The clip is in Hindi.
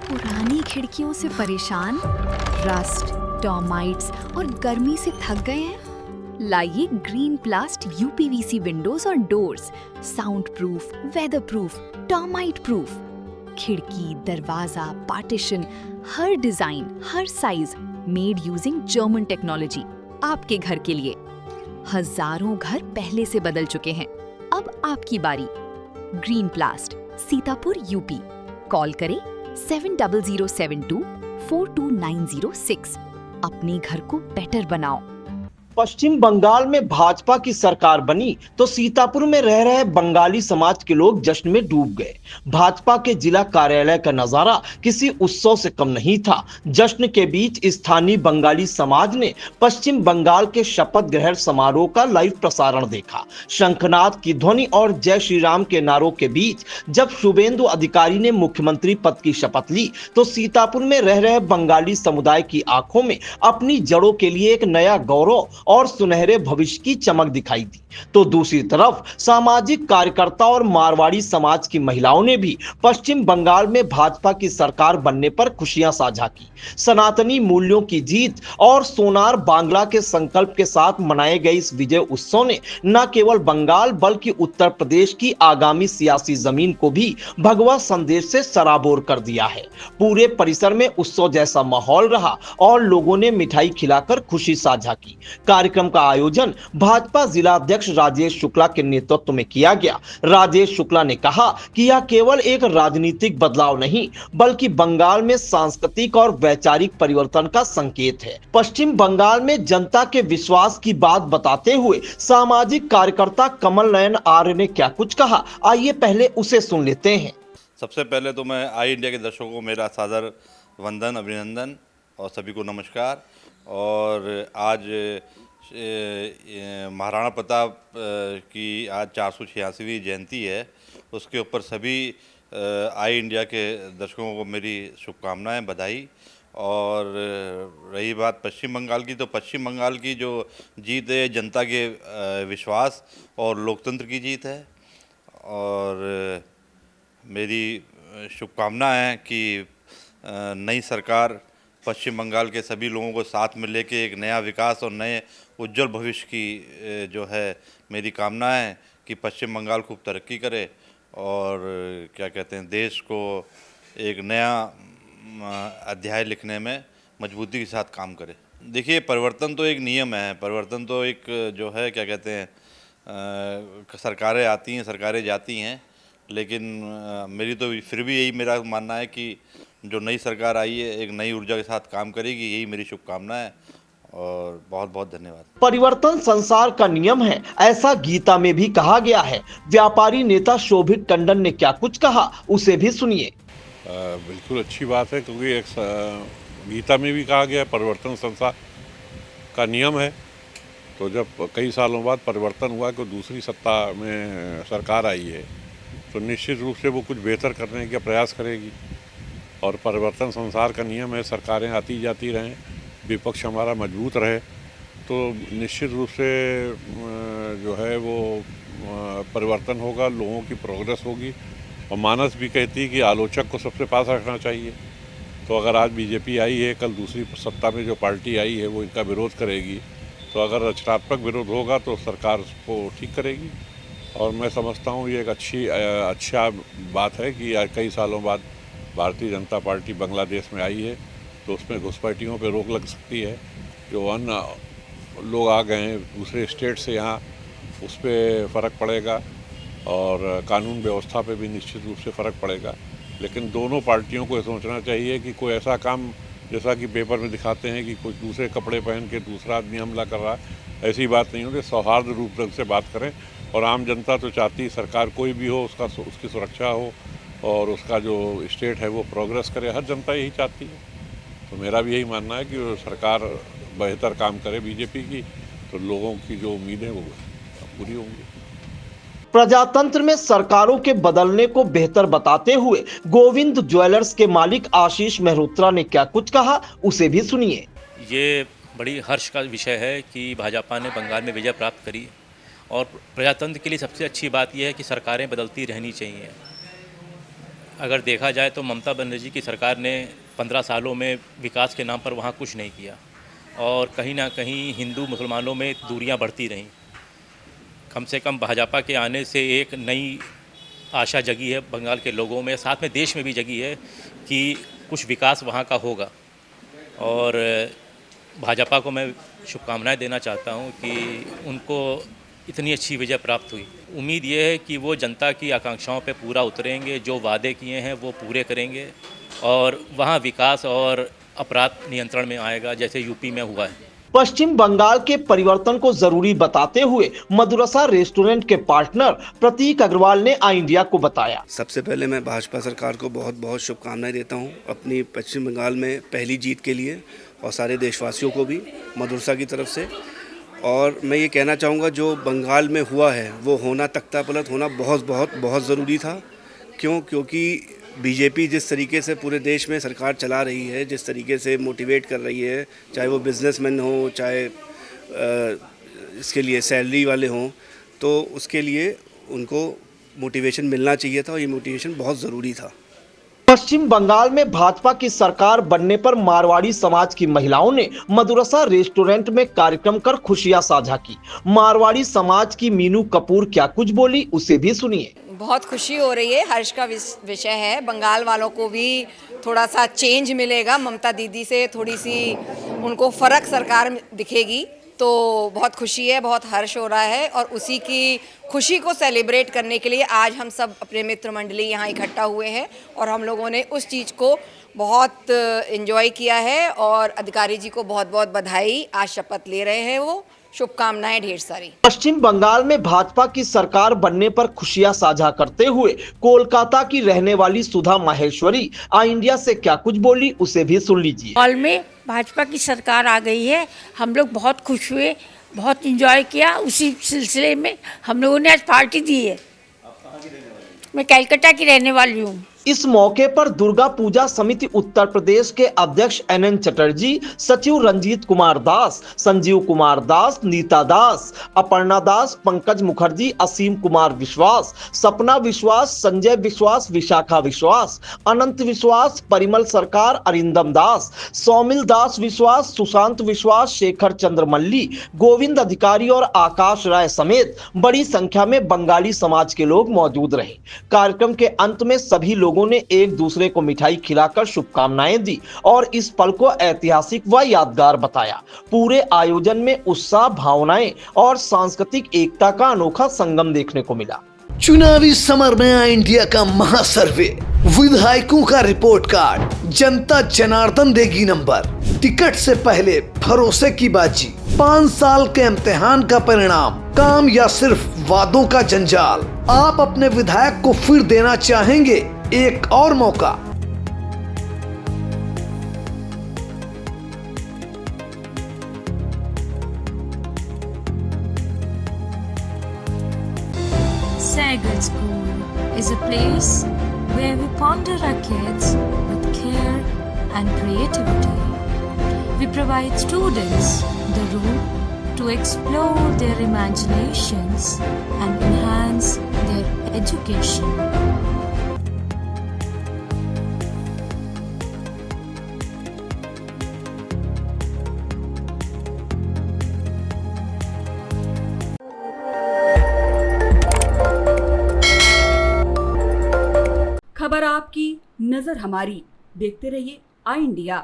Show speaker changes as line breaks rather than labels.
पुरानी खिड़कियों से परेशान, रस्ट, टर्माइट्स और गर्मी से थक गए हैं? लाइए ग्रीन प्लास्ट यूपीवीसी विंडोज और doors, sound proof, weather proof, termite proof. खिड़की, दरवाजा, पार्टीशन, हर डिजाइन, हर size, made using German technology, आपके घर के लिए। हजारों घर पहले से बदल चुके हैं, अब आपकी बारी। Green प्लास्ट, Sitapur, UP. कॉल करें 7072422906। अपने घर को बेटर बनाओ।
पश्चिम बंगाल में भाजपा की सरकार बनी तो सीतापुर में रह रहे बंगाली समाज के लोग जश्न में डूब गए। भाजपा के जिला कार्यालय का नजारा किसी उत्सव से कम नहीं था। जश्न के बीच स्थानीय बंगाली समाज ने पश्चिम बंगाल के शपथ ग्रहण समारोह का लाइव प्रसारण देखा। शंखनाद की ध्वनि और जय श्री राम के नारों के बीच जब शुभेंदु अधिकारी ने मुख्यमंत्री पद की शपथ ली तो सीतापुर में रह रहे बंगाली समुदाय की आंखों में अपनी जड़ों के लिए एक नया गौरव और सुनहरे भविष्य की चमक दिखाई दी। तो दूसरी तरफ सामाजिक कार्यकर्ता और मारवाड़ी समाज की महिलाओं ने भी पश्चिम बंगाल में भाजपा की सरकार बनने पर खुशियां साझा की। सनातनी मूल्यों की जीत और सोनार बांग्ला के संकल्प के साथ मनाए गए इस विजय उत्सव ने न केवल बंगाल बल्कि उत्तर प्रदेश की आगामी सियासी जमीन को भी भगवा संदेश से सराबोर कर दिया है। पूरे परिसर में उत्सव जैसा माहौल रहा और लोगों ने मिठाई खिलाकर खुशी साझा की। कार्यक्रम का आयोजन भाजपा जिला अध्यक्ष राजेश शुक्ला के नेतृत्व में किया गया। राजेश शुक्ला ने कहा कि यह केवल एक राजनीतिक बदलाव नहीं बल्कि बंगाल में सांस्कृतिक और वैचारिक परिवर्तन का संकेत है। पश्चिम बंगाल में जनता के विश्वास की बात बताते हुए सामाजिक कार्यकर्ता कमल नयन आर्य ने क्या कुछ कहा, आइए पहले उसे सुन लेते हैं।
सबसे पहले तो मैं आई इंडिया के दर्शकों को मेरा सादर वंदन, अभिनंदन और सभी को नमस्कार। और आज महाराणा प्रताप की आज 486वीं जयंती है, उसके ऊपर सभी आई इंडिया के दर्शकों को मेरी शुभकामनाएं, बधाई। और रही बात पश्चिम बंगाल की, तो पश्चिम बंगाल की जो जीत है जनता के विश्वास और लोकतंत्र की जीत है। और मेरी शुभकामना है कि नई सरकार पश्चिम बंगाल के सभी लोगों को साथ में लेके एक नया विकास और नए उज्जवल भविष्य की जो है मेरी कामना है कि पश्चिम बंगाल खूब तरक्की करे और क्या कहते हैं देश को एक नया अध्याय लिखने में मजबूती के साथ काम करे। देखिए, परिवर्तन तो एक नियम है, परिवर्तन तो एक जो है क्या कहते हैं सरकारें आती हैं, सरकारें जाती हैं, लेकिन मेरी तो फिर भी यही मेरा मानना है कि जो नई सरकार आई है एक नई ऊर्जा के साथ काम करेगी, यही मेरी शुभकामना है। और बहुत बहुत धन्यवाद।
परिवर्तन संसार का नियम है, ऐसा गीता में भी कहा गया है। व्यापारी नेता शोभित टंडन ने क्या कुछ कहा, उसे भी सुनिए।
बिल्कुल अच्छी बात है, क्योंकि एक गीता में भी कहा गया है परिवर्तन संसार का नियम है। तो जब कई सालों बाद परिवर्तन हुआ कि दूसरी सत्ता में सरकार आई है तो निश्चित रूप से वो कुछ बेहतर करने का प्रयास करेगी। और परिवर्तन संसार का नियम है, सरकारें आती जाती रहें, विपक्ष हमारा मजबूत रहे तो निश्चित रूप से जो है वो परिवर्तन होगा, लोगों की प्रोग्रेस होगी। और मानस भी कहती है कि आलोचक को सबसे पास रखना चाहिए। तो अगर आज बीजेपी आई है, कल दूसरी सत्ता में जो पार्टी आई है वो इनका विरोध करेगी, तो अगर रचनात्मक विरोध होगा तो सरकार को ठीक करेगी। और मैं समझता हूँ ये एक अच्छा बात है कि कई सालों बाद भारतीय जनता पार्टी बांग्लादेश में आई है, तो उसमें घुसपैठियों पे रोक लग सकती है। जो अन्य लोग आ गए हैं दूसरे स्टेट से यहाँ, उस पर फ़र्क पड़ेगा और कानून व्यवस्था पे भी निश्चित रूप से फ़र्क पड़ेगा। लेकिन दोनों पार्टियों को सोचना चाहिए कि कोई ऐसा काम जैसा कि पेपर में दिखाते हैं कि कुछ दूसरे कपड़े पहन के दूसरा आदमी हमला कर रहा है, ऐसी बात नहीं होगी। सौहार्द रूप से बात करें। और आम जनता तो चाहती है सरकार कोई भी हो उसकी सुरक्षा हो और उसका जो स्टेट है वो प्रोग्रेस करे, हर जनता यही चाहती है। तो मेरा भी यही मानना है कि सरकार बेहतर काम करे बीजेपी की, तो लोगों की जो उम्मीदें वो पूरी होंगी।
प्रजातंत्र में सरकारों के बदलने को बेहतर बताते हुए गोविंद ज्वेलर्स के मालिक आशीष मेहरोत्रा ने क्या कुछ कहा, उसे भी सुनिए।
ये बड़ी हर्ष का विषय है कि भाजपा ने बंगाल में विजय प्राप्त करी और प्रजातंत्र के लिए सबसे अच्छी बात यह है कि सरकारें बदलती रहनी चाहिए। अगर देखा जाए तो ममता बनर्जी की सरकार ने 15 सालों में विकास के नाम पर वहाँ कुछ नहीं किया और कहीं ना कहीं हिंदू मुसलमानों में दूरियां बढ़ती रहीं। कम से कम भाजपा के आने से एक नई आशा जगी है बंगाल के लोगों में, साथ में देश में भी जगी है कि कुछ विकास वहाँ का होगा। और भाजपा को मैं शुभकामनाएं देना चाहता हूँ कि उनको इतनी अच्छी विजय प्राप्त हुई। उम्मीद ये है कि वो जनता की आकांक्षाओं पे पूरा उतरेंगे, जो वादे किए हैं वो पूरे करेंगे और वहाँ विकास और अपराध नियंत्रण में आएगा जैसे यूपी में हुआ है।
पश्चिम बंगाल के परिवर्तन को जरूरी बताते हुए मदुरसा रेस्टोरेंट के पार्टनर प्रतीक अग्रवाल ने आई इंडिया को बताया।
सबसे पहले मैं भाजपा सरकार को बहुत बहुत शुभकामनाएं देता हूं अपनी पश्चिम बंगाल में पहली जीत के लिए और सारे देशवासियों को भी मदुरसा की तरफ से। और मैं ये कहना चाहूँगा जो बंगाल में हुआ है वो होना, तख्ता पलट होना बहुत ज़रूरी था। क्योंकि बीजेपी जिस तरीके से पूरे देश में सरकार चला रही है, जिस तरीके से मोटिवेट कर रही है, चाहे वो बिजनेसमैन हो, चाहे इसके लिए सैलरी वाले हों, तो उसके लिए उनको मोटिवेशन मिलना चाहिए था और ये मोटिवेशन बहुत ज़रूरी था।
पश्चिम बंगाल में भाजपा की सरकार बनने पर मारवाड़ी समाज की महिलाओं ने मदुरसा रेस्टोरेंट में कार्यक्रम कर खुशियां साझा की। मारवाड़ी समाज की मीनू कपूर क्या कुछ बोली, उसे भी सुनिए।
बहुत खुशी हो रही है, हर्ष का विषय है। बंगाल वालों को भी थोड़ा सा चेंज मिलेगा, ममता दीदी से थोड़ी सी उनको फ़र्क सरकार में दिखेगी, तो बहुत खुशी है, बहुत हर्ष हो रहा है। और उसी की खुशी को सेलिब्रेट करने के लिए आज हम सब अपने मित्र मंडली यहाँ इकट्ठा हुए हैं और हम लोगों ने उस चीज़ को बहुत एंजॉय किया है। और अधिकारी जी को बहुत बहुत बधाई, आज शपथ ले रहे हैं वो, शुभकामनाएं ढेर सारी।
पश्चिम बंगाल में भाजपा की सरकार बनने पर खुशियां साझा करते हुए कोलकाता की रहने वाली सुधा माहेश्वरी आई इंडिया से क्या कुछ बोली, उसे भी सुन लीजिए।
हॉल में भाजपा की सरकार आ गई है, हम लोग बहुत खुश हुए, बहुत एंजॉय किया। उसी सिलसिले में हम लोगों ने आज पार्टी दी है। मैं कलकत्ता की रहने वाली हूँ।
इस मौके पर दुर्गा पूजा समिति उत्तर प्रदेश के अध्यक्ष NN चटर्जी, सचिव रंजीत कुमार दास, संजीव कुमार दास, नीता दास, अपर्णा दास, पंकज मुखर्जी, असीम कुमार विश्वास, सपना विश्वास, संजय विश्वास, विशाखा विश्वास, अनंत विश्वास, परिमल सरकार, अरिंदम दास, सौमिल दास विश्वास, सुशांत विश्वास, शेखर चंद्र मल्ली, गोविंद अधिकारी और आकाश राय समेत बड़ी संख्या में बंगाली समाज के लोग मौजूद रहे। कार्यक्रम के अंत में सभी लोगों ने एक दूसरे को मिठाई खिलाकर शुभकामनाएं दी और इस पल को ऐतिहासिक व यादगार बताया। पूरे आयोजन में उत्साह, भावनाएं और सांस्कृतिक एकता का अनोखा संगम देखने को मिला।
चुनावी समर में आई इंडिया का महासर्वे, विधायकों का रिपोर्ट कार्ड, जनता जनार्दन देगी नंबर, टिकट से पहले भरोसे की बाजी, 5 साल के इम्तिहान का परिणाम, काम या सिर्फ वादों का जंजाल। आप अपने विधायक को फिर देना चाहेंगे एक और मौका।
Sagar School is a place where we ponder our kids with care and creativity. We provide students the room to explore their imaginations and enhance their education.
खबर आपकी, नजर हमारी। देखते रहिए आई इंडिया।